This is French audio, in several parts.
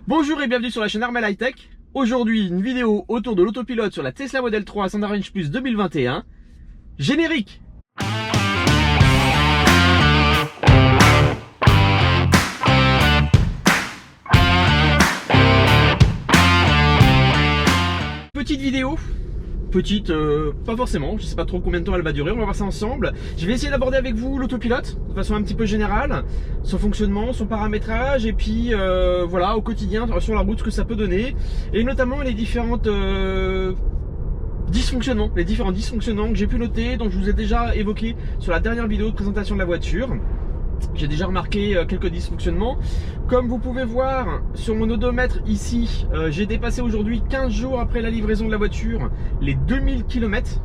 Bonjour et bienvenue sur la chaîne Armel High Tech. Aujourd'hui, une vidéo autour de l'autopilote sur la Tesla Model 3 Standard Range Plus 2021. Générique. Petite vidéo. Petite, pas forcément, je sais pas trop combien de temps elle va durer, on va voir ça ensemble. Je vais essayer d'aborder avec vous l'autopilote de façon un petit peu générale, son fonctionnement, son paramétrage et puis voilà, au quotidien sur la route ce que ça peut donner et notamment les différentes différents dysfonctionnements que j'ai pu noter, dont je vous ai déjà évoqué sur la dernière vidéo de présentation de la voiture. J'ai déjà remarqué quelques dysfonctionnements. Comme vous pouvez voir sur mon odomètre ici, j'ai dépassé aujourd'hui 15 jours après la livraison de la voiture les 2000 km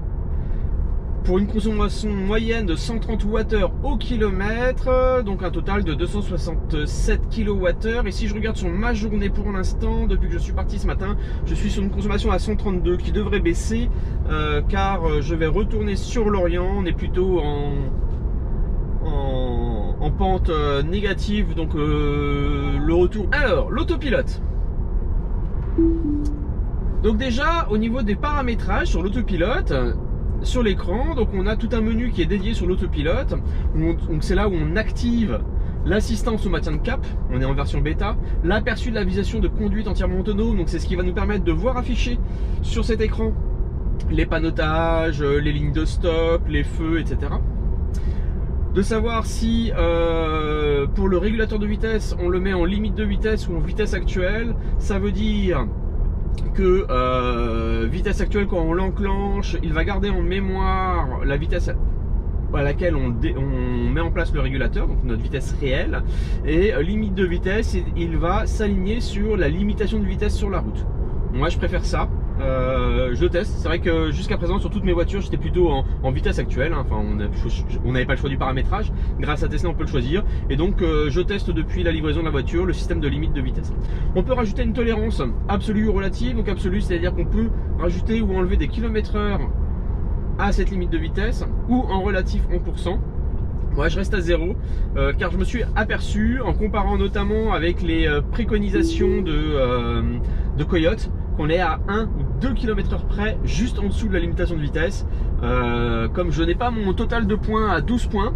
pour une consommation moyenne de 130 Wh au kilomètre, donc un total de 267 kWh. Et si je regarde sur ma journée pour l'instant, depuis que je suis parti ce matin, je suis sur une consommation à 132 qui devrait baisser car je vais retourner sur l'Orient. On est plutôt en pente négative, donc le retour. Alors, l'autopilote. Donc déjà, au niveau des paramétrages sur l'autopilote, sur l'écran, donc on a tout un menu qui est dédié sur l'autopilote. Donc c'est là où on active l'assistance au maintien de cap, on est en version bêta, l'aperçu de l'avisation de conduite entièrement autonome, donc c'est ce qui va nous permettre de voir afficher sur cet écran les panneaux,tages, les lignes de stop, les feux, etc. De savoir si pour le régulateur de vitesse on le met en limite de vitesse ou en vitesse actuelle. Ça veut dire que vitesse actuelle, quand on l'enclenche, il va garder en mémoire la vitesse à laquelle on met en place le régulateur, donc notre vitesse réelle, et limite de vitesse, il va s'aligner sur la limitation de vitesse sur la route. Moi je préfère ça. Je teste, c'est vrai que jusqu'à présent sur toutes mes voitures j'étais plutôt en vitesse actuelle, hein. Enfin on n'avait pas le choix du paramétrage, grâce à Tesla on peut le choisir, et donc je teste depuis la livraison de la voiture le système de limite de vitesse. On peut rajouter une tolérance absolue ou relative, donc absolue c'est à dire qu'on peut rajouter ou enlever des km/h à cette limite de vitesse, ou en relatif en pourcent. Moi je reste à 0 car je me suis aperçu en comparant notamment avec les préconisations de Coyote qu'on est à 1 ou 2 km/h près, juste en dessous de la limitation de vitesse. Comme je n'ai pas mon total de points à 12 points,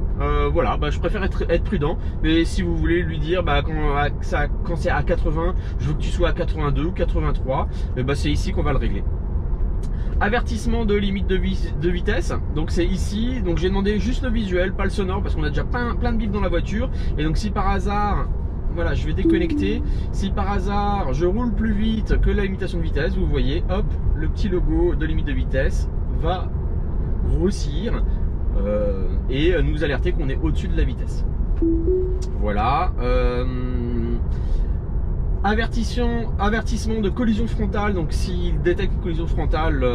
voilà, je préfère être prudent. Mais si vous voulez lui dire quand c'est à 80, je veux que tu sois à 82 ou 83, c'est ici qu'on va le régler. Avertissement de limite de vitesse, donc c'est ici. Donc j'ai demandé juste le visuel, pas le sonore, parce qu'on a déjà plein de bips dans la voiture. Et donc si par hasard, voilà, je vais déconnecter, si par hasard je roule plus vite que la limitation de vitesse, vous voyez, hop, le petit logo de limite de vitesse va grossir et nous alerter qu'on est au-dessus de la vitesse. Voilà. Avertissement de collision frontale, donc s'il détecte une collision frontale,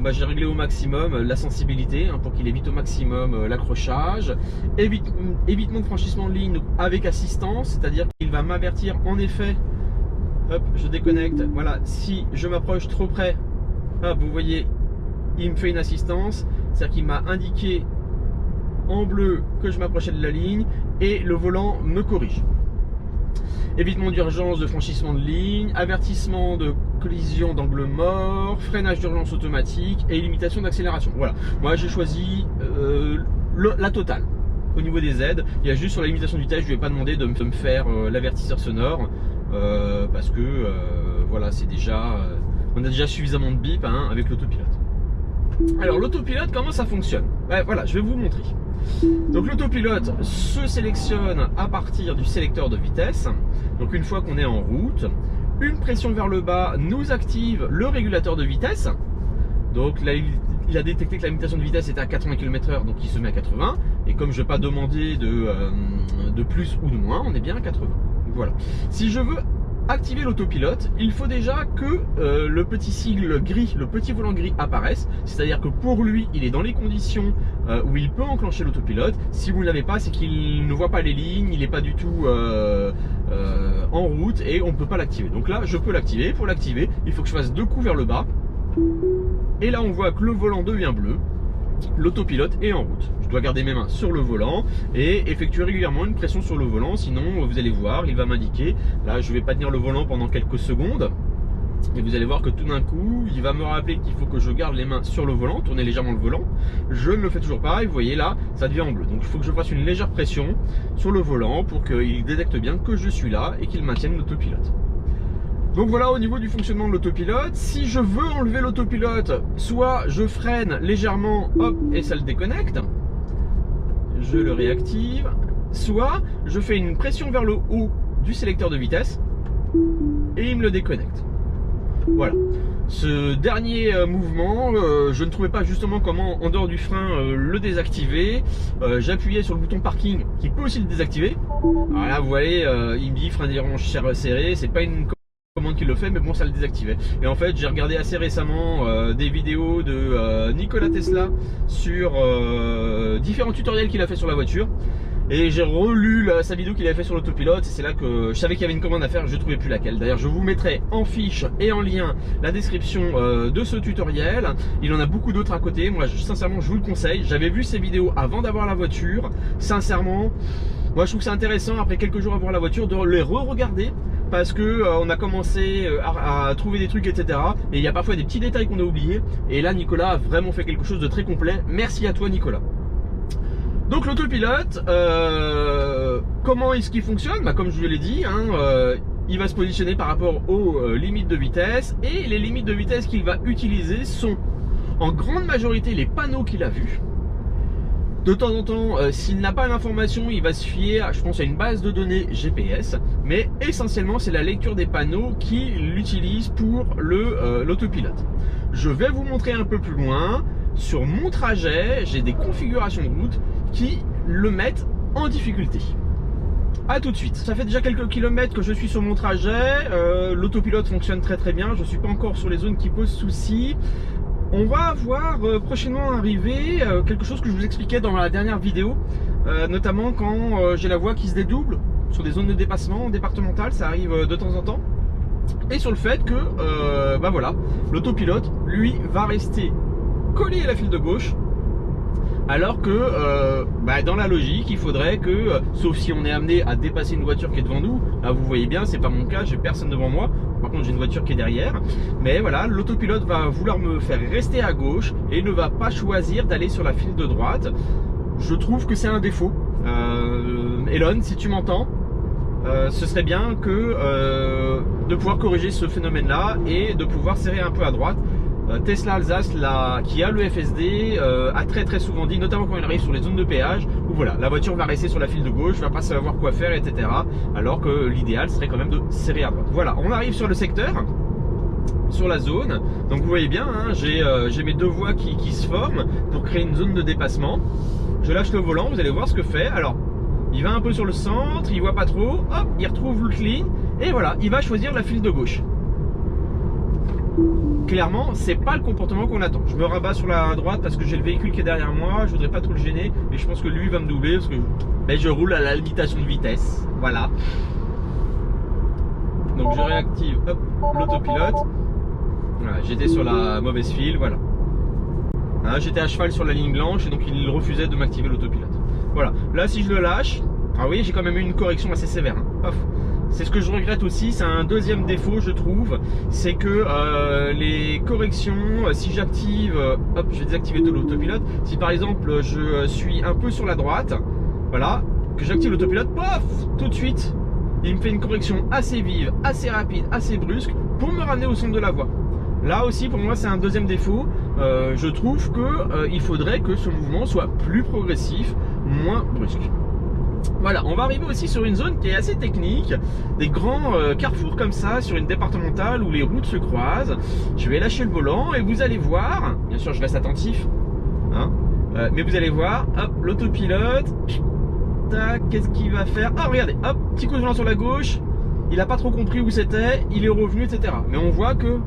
j'ai réglé au maximum la sensibilité, hein, pour qu'il évite au maximum l'accrochage. Évitement de franchissement de ligne avec assistance, c'est-à-dire qu'il va m'avertir en effet, hop, je déconnecte, voilà, si je m'approche trop près, hop, vous voyez, il me fait une assistance, c'est-à-dire qu'il m'a indiqué en bleu que je m'approchais de la ligne et le volant me corrige. Évitement d'urgence de franchissement de ligne, avertissement de collision d'angle mort, freinage d'urgence automatique et limitation d'accélération. Voilà, moi j'ai choisi la totale. Au niveau des aides, il y a juste sur la limitation de vitesse, je ne lui ai pas demandé de me faire l'avertisseur sonore parce que voilà, c'est déjà, on a déjà suffisamment de bip, hein, avec l'autopilote. Alors l'autopilote, comment ça fonctionne? Voilà, je vais vous montrer. Donc l'autopilote se sélectionne à partir du sélecteur de vitesse. Donc une fois qu'on est en route, une pression vers le bas nous active le régulateur de vitesse. Donc là il a détecté que la limitation de vitesse était à 80 km/h, donc il se met à 80. Et comme je ne vais pas demander de plus ou de moins, on est bien à 80. Donc voilà. Si je veux activer l'autopilote, il faut déjà que le petit sigle gris, le petit volant gris apparaisse. C'est-à-dire que pour lui, il est dans les conditions où il peut enclencher l'autopilote. Si vous ne l'avez pas, c'est qu'il ne voit pas les lignes, il n'est pas du tout en route et on ne peut pas l'activer. Donc là, je peux l'activer. Pour l'activer, il faut que je fasse 2 coups vers le bas. Et là, on voit que le volant devient bleu. l'autopilote est en route. Je dois garder mes mains sur le volant et effectuer régulièrement une pression sur le volant, sinon vous allez voir, il va m'indiquer, là je vais pas tenir le volant pendant quelques secondes, et vous allez voir que tout d'un coup, il va me rappeler qu'il faut que je garde les mains sur le volant, tourner légèrement le volant. Je ne le fais toujours pas et vous voyez là, ça devient en bleu. Donc il faut que je fasse une légère pression sur le volant pour qu'il détecte bien que je suis là et qu'il maintienne l'autopilote. Donc voilà au niveau du fonctionnement de l'autopilote. Si je veux enlever l'autopilote, soit je freine légèrement, hop, et ça le déconnecte. Je le réactive. Soit je fais une pression vers le haut du sélecteur de vitesse et il me le déconnecte. Voilà. Ce dernier mouvement, je ne trouvais pas justement comment, en dehors du frein, le désactiver. J'appuyais sur le bouton parking qui peut aussi le désactiver. Alors là, vous voyez, il me dit frein dérange serré. C'est pas une commande qui le fait, mais bon, ça le désactivait. Et en fait, j'ai regardé assez récemment des vidéos de Nikola Tesla sur différents tutoriels qu'il a fait sur la voiture. Et j'ai relu sa vidéo qu'il avait fait sur l'autopilote et c'est là que je savais qu'il y avait une commande à faire, je ne trouvais plus laquelle. D'ailleurs, je vous mettrai en fiche et en lien la description de ce tutoriel. Il en a beaucoup d'autres à côté. Moi, sincèrement, je vous le conseille. J'avais vu ces vidéos avant d'avoir la voiture. Sincèrement, moi, je trouve que c'est intéressant, après quelques jours à avoir la voiture, de les re-regarder. Parce que on a commencé à trouver des trucs, etc. Et il y a parfois des petits détails qu'on a oubliés. Et là, Nicolas a vraiment fait quelque chose de très complet. Merci à toi, Nicolas. Donc l'autopilote, comment est-ce qu'il fonctionne? Comme je vous l'ai dit, il va se positionner par rapport aux limites de vitesse. Et les limites de vitesse qu'il va utiliser sont en grande majorité les panneaux qu'il a vus. De temps en temps, s'il n'a pas l'information, il va se fier, je pense, à une base de données GPS. Mais essentiellement, c'est la lecture des panneaux qui l'utilise pour l'autopilote. Je vais vous montrer un peu plus loin. Sur mon trajet, j'ai des configurations de route qui le mettent en difficulté. A tout de suite. Ça fait déjà quelques kilomètres que je suis sur mon trajet. L'autopilote fonctionne très très bien. Je ne suis pas encore sur les zones qui posent souci. On va voir prochainement arriver quelque chose que je vous expliquais dans la dernière vidéo, notamment quand j'ai la voie qui se dédouble sur des zones de dépassement départementales, ça arrive de temps en temps. Et sur le fait que voilà, l'autopilote, lui, va rester collé à la file de gauche, alors que dans la logique, il faudrait que, sauf si on est amené à dépasser une voiture qui est devant nous, là vous voyez bien, c'est pas mon cas, j'ai personne devant moi, par contre j'ai une voiture qui est derrière, mais voilà, l'autopilote va vouloir me faire rester à gauche et ne va pas choisir d'aller sur la file de droite. Je trouve que c'est un défaut. Elon, si tu m'entends, ce serait bien que de pouvoir corriger ce phénomène là et de pouvoir serrer un peu à droite. Tesla Alsace, qui a le FSD, a très souvent dit, notamment quand il arrive sur les zones de péage, où voilà, la voiture va rester sur la file de gauche, va pas savoir quoi faire, etc. Alors que l'idéal serait quand même de serrer à droite. Voilà, on arrive sur le secteur, sur la zone. Donc vous voyez bien, j'ai mes deux voies qui se forment pour créer une zone de dépassement. Je lâche le volant, vous allez voir ce que fait. Alors, il va un peu sur le centre, il voit pas trop, hop, il retrouve le clean, et voilà, il va choisir la file de gauche. Clairement, c'est pas le comportement qu'on attend. Je me rabats sur la droite parce que j'ai le véhicule qui est derrière moi, je voudrais pas trop le gêner, mais je pense que lui va me doubler parce que je roule à la limitation de vitesse. Voilà. Donc je réactive l'autopilote. Voilà, j'étais sur la mauvaise file, voilà. J'étais à cheval sur la ligne blanche et donc il refusait de m'activer l'autopilote. Voilà. Là, si je le lâche, vous voyez, j'ai quand même eu une correction assez sévère. C'est ce que je regrette aussi, c'est un deuxième défaut je trouve, c'est que les corrections, si j'active, je vais désactiver tout l'autopilote, si par exemple je suis un peu sur la droite, voilà, que j'active l'autopilote, paf, tout de suite, il me fait une correction assez vive, assez rapide, assez brusque, pour me ramener au centre de la voie. Là aussi pour moi c'est un deuxième défaut, je trouve que il faudrait que ce mouvement soit plus progressif, moins brusque. Voilà, on va arriver aussi sur une zone qui est assez technique, des grands carrefours comme ça sur une départementale où les routes se croisent. Je vais lâcher le volant et vous allez voir, bien sûr je reste attentif, mais vous allez voir, hop, l'autopilote, tac, qu'est-ce qu'il va faire? Ah regardez, hop, petit coup de volant sur la gauche, il n'a pas trop compris où c'était, il est revenu, etc. Mais on voit que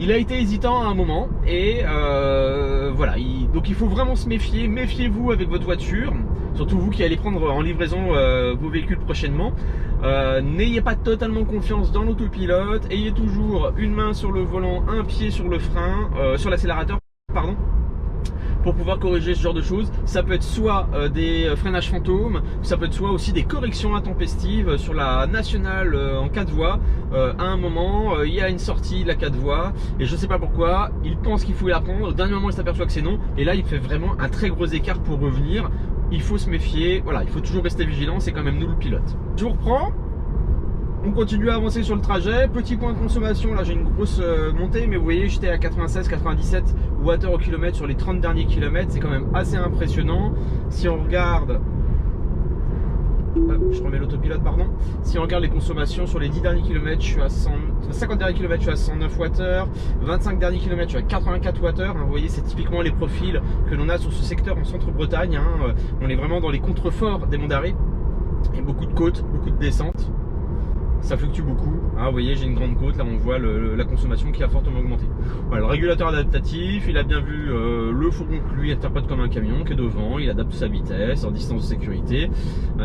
il a été hésitant à un moment et voilà, donc il faut vraiment se méfier, méfiez-vous avec votre voiture, surtout vous qui allez prendre en livraison vos véhicules prochainement. N'ayez pas totalement confiance dans l'autopilote, ayez toujours une main sur le volant, un pied sur le frein, sur l'accélérateur, pardon. pour pouvoir corriger ce genre de choses. Ça peut être soit des freinages fantômes, ça peut être soit aussi des corrections intempestives sur la nationale en 4 voies. À un moment, il y a une sortie de la 4 voies et je sais pas pourquoi, il pense qu'il faut la prendre. Au dernier moment, il s'aperçoit que c'est non et là, il fait vraiment un très gros écart pour revenir. Il faut se méfier, voilà, il faut toujours rester vigilant, c'est quand même nous le pilote. Je vous reprends. On continue à avancer sur le trajet. Petit point de consommation, là j'ai une grosse montée, mais vous voyez j'étais à 96-97 Wh au kilomètre sur les 30 derniers kilomètres, c'est quand même assez impressionnant. Si on regarde, je remets l'autopilote, pardon. Si on regarde les consommations sur les 10 derniers kilomètres, je suis à 50 derniers kilomètres, je suis à 109 Wh, 25 derniers kilomètres, je suis à 84 Wh. Vous voyez, c'est typiquement les profils que l'on a sur ce secteur en centre-Bretagne. On est vraiment dans les contreforts des monts d'arrêt. Et beaucoup de côtes, beaucoup de descentes. Ça fluctue beaucoup, vous voyez j'ai une grande côte, là on voit la consommation qui a fortement augmenté. Voilà, le régulateur adaptatif, il a bien vu le fourgon que lui interprète comme un camion qui est devant, il adapte sa vitesse en distance de sécurité.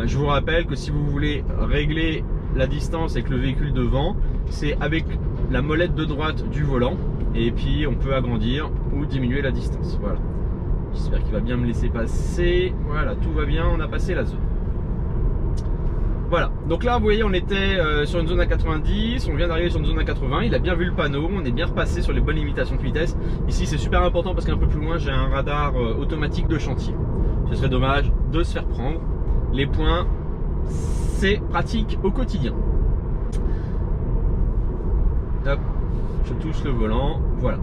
Je vous rappelle que si vous voulez régler la distance avec le véhicule devant, c'est avec la molette de droite du volant et puis on peut agrandir ou diminuer la distance. Voilà, j'espère qu'il va bien me laisser passer. Voilà, tout va bien, on a passé la zone. Voilà, donc là vous voyez on était sur une zone à 90, on vient d'arriver sur une zone à 80, il a bien vu le panneau, on est bien repassé sur les bonnes limitations de vitesse. Ici c'est super important parce qu'un peu plus loin j'ai un radar automatique de chantier. Ce serait dommage de se faire prendre. Les points, c'est pratique au quotidien. Hop, je touche le volant, voilà.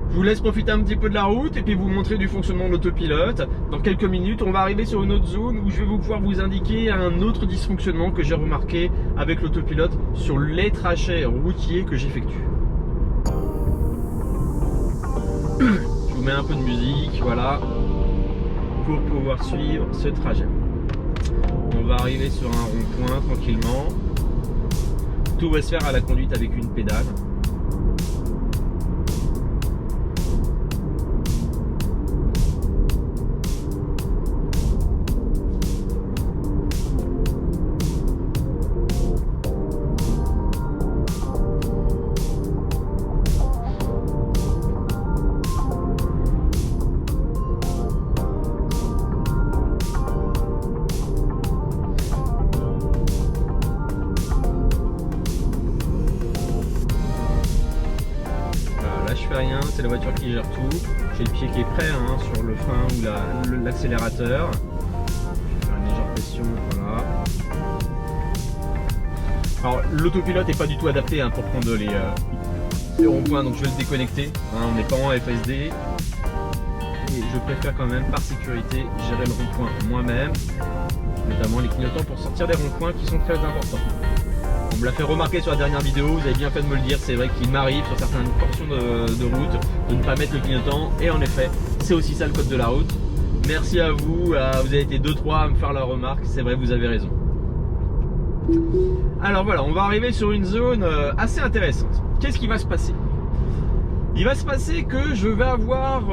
Je vous laisse profiter un petit peu de la route et puis vous montrer du fonctionnement de l'autopilote. Dans quelques minutes, on va arriver sur une autre zone où je vais pouvoir vous indiquer un autre dysfonctionnement que j'ai remarqué avec l'autopilote sur les trajets routiers que j'effectue. Je vous mets un peu de musique, voilà, pour pouvoir suivre ce trajet. On va arriver sur un rond-point tranquillement. Tout va se faire à la conduite avec une pédale. Rien, c'est la voiture qui gère tout. J'ai le pied qui est prêt sur le frein ou l'accélérateur. Je vais faire une légère pression, voilà. Alors l'autopilote n'est pas du tout adapté pour prendre les ronds-points, donc je vais le déconnecter. On n'est pas en FSD. Et je préfère quand même par sécurité gérer le rond-point moi-même, notamment les clignotants pour sortir des ronds-points qui sont très importants. On me l'a fait remarquer sur la dernière vidéo, vous avez bien fait de me le dire, c'est vrai qu'il m'arrive sur certaines portions de route de ne pas mettre le clignotant et en effet c'est aussi ça le code de la route. Merci à vous, vous avez été 2-3 à me faire la remarque, c'est vrai, vous avez raison. Alors voilà, on va arriver sur une zone assez intéressante. Qu'est-ce qui va se passer ? Il va se passer que je vais avoir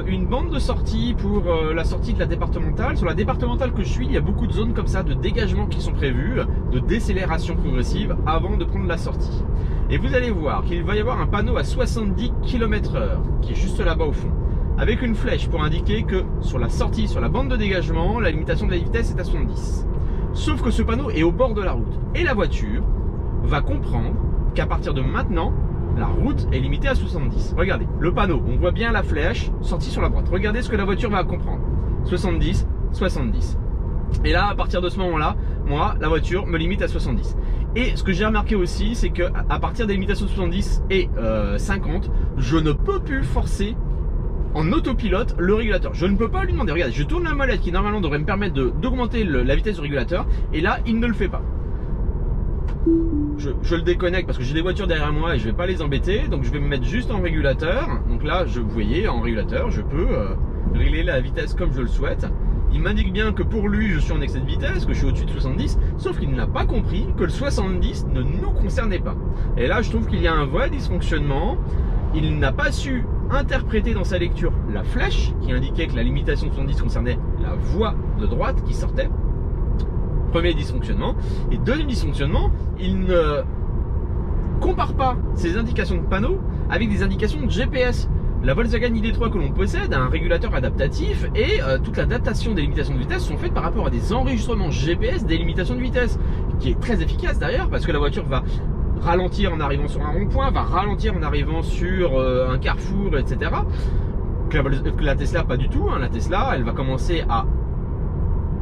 une bande de sortie pour la sortie de la départementale. Sur la départementale que je suis, il y a beaucoup de zones comme ça de dégagement qui sont prévues, de décélération progressive avant de prendre la sortie. Et vous allez voir qu'il va y avoir un panneau à 70 km/h qui est juste là-bas au fond, avec une flèche pour indiquer que sur la sortie, sur la bande de dégagement, la limitation de la vitesse est à 70. Sauf que ce panneau est au bord de la route et la voiture va comprendre qu'à partir de maintenant, la route est limitée à 70. Regardez, le panneau, on voit bien la flèche sortie sur la droite. Regardez ce que la voiture va comprendre. 70, 70. Et là, à partir de ce moment-là, moi, la voiture me limite à 70. Et ce que j'ai remarqué aussi, c'est qu'à partir des limitations de 70 et 50, je ne peux plus forcer en autopilote le régulateur. Je ne peux pas lui demander. Regardez, je tourne la molette qui normalement devrait me permettre d'augmenter la vitesse du régulateur. Et là, il ne le fait pas. Je le déconnecte parce que j'ai des voitures derrière moi et je vais pas les embêter, donc je vais me mettre juste en régulateur. Donc là, vous voyez, en régulateur, je peux régler la vitesse comme je le souhaite. Il m'indique bien que pour lui, je suis en excès de vitesse, que je suis au-dessus de 70, sauf qu'il n'a pas compris que le 70 ne nous concernait pas. Et là, je trouve qu'il y a un vrai dysfonctionnement. Il n'a pas su interpréter dans sa lecture la flèche qui indiquait que la limitation de 70 concernait la voie de droite qui sortait. Premier dysfonctionnement. Et deuxième dysfonctionnement, il ne compare pas ces indications de panneaux avec des indications de GPS. La Volkswagen ID.3 que l'on possède a un régulateur adaptatif et toute l'adaptation des limitations de vitesse sont faites par rapport à des enregistrements GPS des limitations de vitesse, qui est très efficace d'ailleurs parce que la voiture va ralentir en arrivant sur un rond-point, va ralentir en arrivant sur un carrefour, etc. Que la Tesla pas du tout, hein. La Tesla elle va commencer à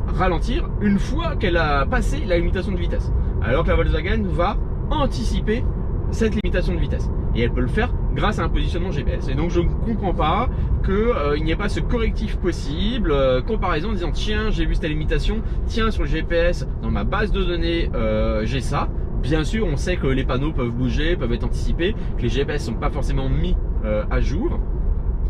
ralentir une fois qu'elle a passé la limitation de vitesse, alors que la Volkswagen va anticiper cette limitation de vitesse et elle peut le faire grâce à un positionnement GPS. Et donc je ne comprends pas qu'il n'y ait pas ce correctif possible, comparaison en disant tiens j'ai vu cette limitation, tiens sur le GPS dans ma base de données j'ai ça. Bien sûr on sait que les panneaux peuvent bouger, peuvent être anticipés, que les GPS sont pas forcément mis à jour,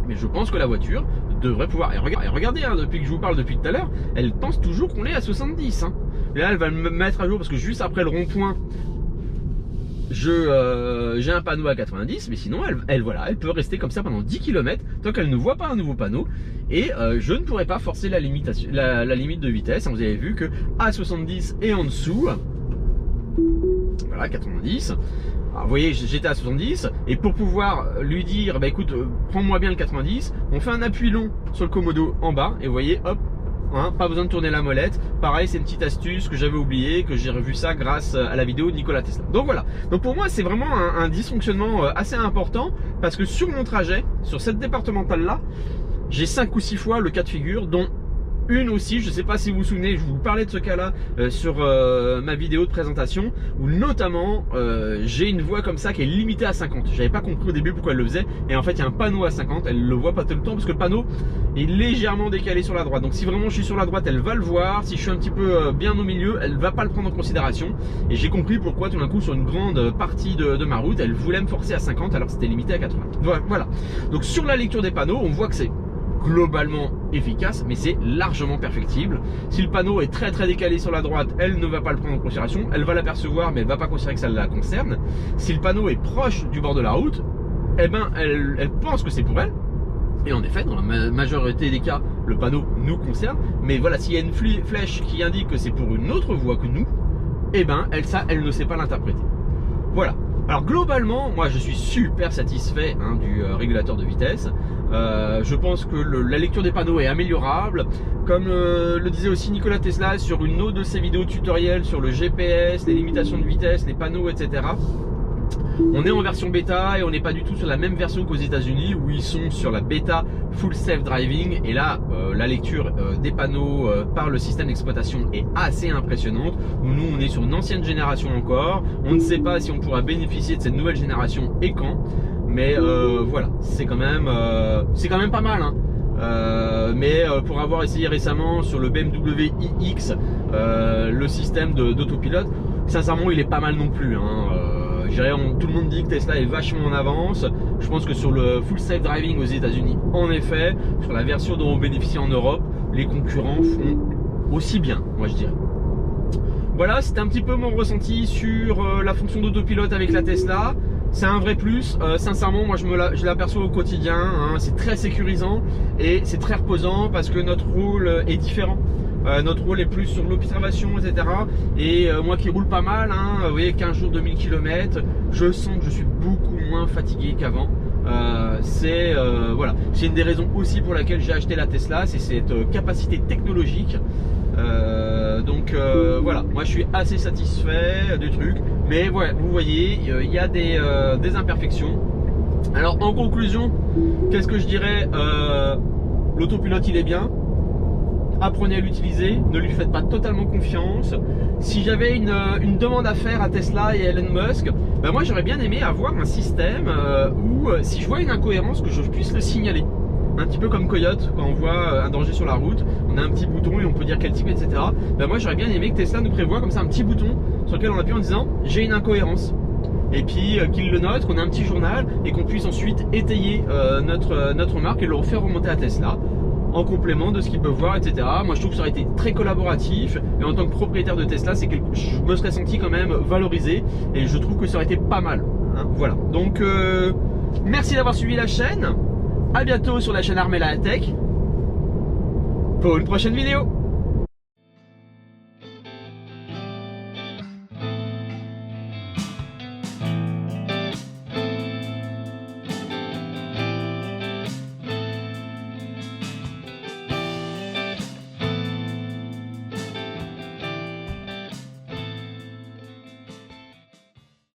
mais je pense que la voiture devrait pouvoir, et regardez hein, depuis que je vous parle depuis tout à l'heure, elle pense toujours qu'on est à 70 hein. Et là elle va me mettre à jour parce que juste après le rond-point j'ai un panneau à 90, mais sinon elle peut rester comme ça pendant 10 km tant qu'elle ne voit pas un nouveau panneau, et je ne pourrais pas forcer la limite de vitesse. Vous avez vu que à 70 et en dessous, voilà 90. Alors, vous voyez, j'étais à 70 et pour pouvoir lui dire bah écoute prends-moi bien le 90, on fait un appui long sur le commodo en bas et vous voyez hop, hein, pas besoin de tourner la molette. Pareil, c'est une petite astuce que j'avais oublié, que j'ai revu ça grâce à la vidéo de Nikola Tesla. Donc voilà, donc pour moi c'est vraiment un dysfonctionnement assez important parce que sur mon trajet, sur cette départementale là, j'ai 5 ou 6 fois le cas de figure, dont une aussi, je ne sais pas si vous vous souvenez, je vous parlais de ce cas-là sur ma vidéo de présentation, où notamment j'ai une voie comme ça qui est limitée à 50. J'avais pas compris au début pourquoi elle le faisait, et en fait il y a un panneau à 50, elle le voit pas tout le temps parce que le panneau est légèrement décalé sur la droite. Donc si vraiment je suis sur la droite, elle va le voir. Si je suis un petit peu bien au milieu, elle va pas le prendre en considération. Et j'ai compris pourquoi tout d'un coup sur une grande partie de ma route, elle voulait me forcer à 50 alors que c'était limité à 80. Voilà. Donc sur la lecture des panneaux, on voit que c'est globalement efficace, mais c'est largement perfectible. Si le panneau est très décalé sur la droite, elle ne va pas le prendre en considération, elle va l'apercevoir mais elle va pas considérer que ça la concerne. Si le panneau est proche du bord de la route, eh ben elle pense que c'est pour elle, et en effet dans la majorité des cas le panneau nous concerne, mais voilà, s'il y a une flèche qui indique que c'est pour une autre voie que nous, eh ben elle ne sait pas l'interpréter. Voilà. Alors globalement, moi je suis super satisfait hein, du régulateur de vitesse. Je pense que la lecture des panneaux est améliorable. Comme le disait aussi Nikola Tesla sur une autre de ses vidéos tutoriels sur le GPS, les limitations de vitesse, les panneaux, etc. On est en version bêta et on n'est pas du tout sur la même version qu'aux États-Unis où ils sont sur la bêta full self driving, et là la lecture des panneaux par le système d'exploitation est assez impressionnante. Nous on est sur une ancienne génération encore, on ne sait pas si on pourra bénéficier de cette nouvelle génération et quand, mais voilà, c'est quand même pas mal hein. Mais pour avoir essayé récemment sur le BMW iX le système d'autopilote, sincèrement il est pas mal non plus hein. Tout le monde dit que Tesla est vachement en avance. Je pense que sur le full self driving aux États-Unis, en effet, sur la version dont on bénéficie en Europe, les concurrents font aussi bien, moi je dirais. Voilà, c'était un petit peu mon ressenti sur la fonction d'autopilote avec la Tesla. C'est un vrai plus, sincèrement moi je l'aperçois au quotidien hein. C'est très sécurisant et c'est très reposant parce que notre rôle est différent. Notre rôle est plus sur l'observation, etc. Et moi qui roule pas mal, hein, vous voyez 15 jours, 2000 km, je sens que je suis beaucoup moins fatigué qu'avant. Voilà, c'est une des raisons aussi pour laquelle j'ai acheté la Tesla, c'est cette capacité technologique. Voilà, moi je suis assez satisfait du truc, mais ouais, vous voyez, il y a des imperfections. Alors en conclusion, qu'est-ce que je dirais? L'autopilote il est bien. Apprenez à l'utiliser, ne lui faites pas totalement confiance. Si j'avais une demande à faire à Tesla et à Elon Musk, ben moi j'aurais bien aimé avoir un système où si je vois une incohérence, que je puisse le signaler. Un petit peu comme Coyote, quand on voit un danger sur la route, on a un petit bouton et on peut dire quel type, etc. Ben moi j'aurais bien aimé que Tesla nous prévoie comme ça un petit bouton sur lequel on appuie en disant j'ai une incohérence. Et puis qu'il le note, qu'on ait un petit journal et qu'on puisse ensuite étayer notre remarque et le refaire remonter à Tesla en complément de ce qu'ils peuvent voir, etc. Moi je trouve que ça aurait été très collaboratif, et en tant que propriétaire de Tesla, je me serais senti quand même valorisé, et je trouve que ça aurait été pas mal hein. Voilà, donc merci d'avoir suivi la chaîne, à bientôt sur la chaîne Armella Tech pour une prochaine vidéo.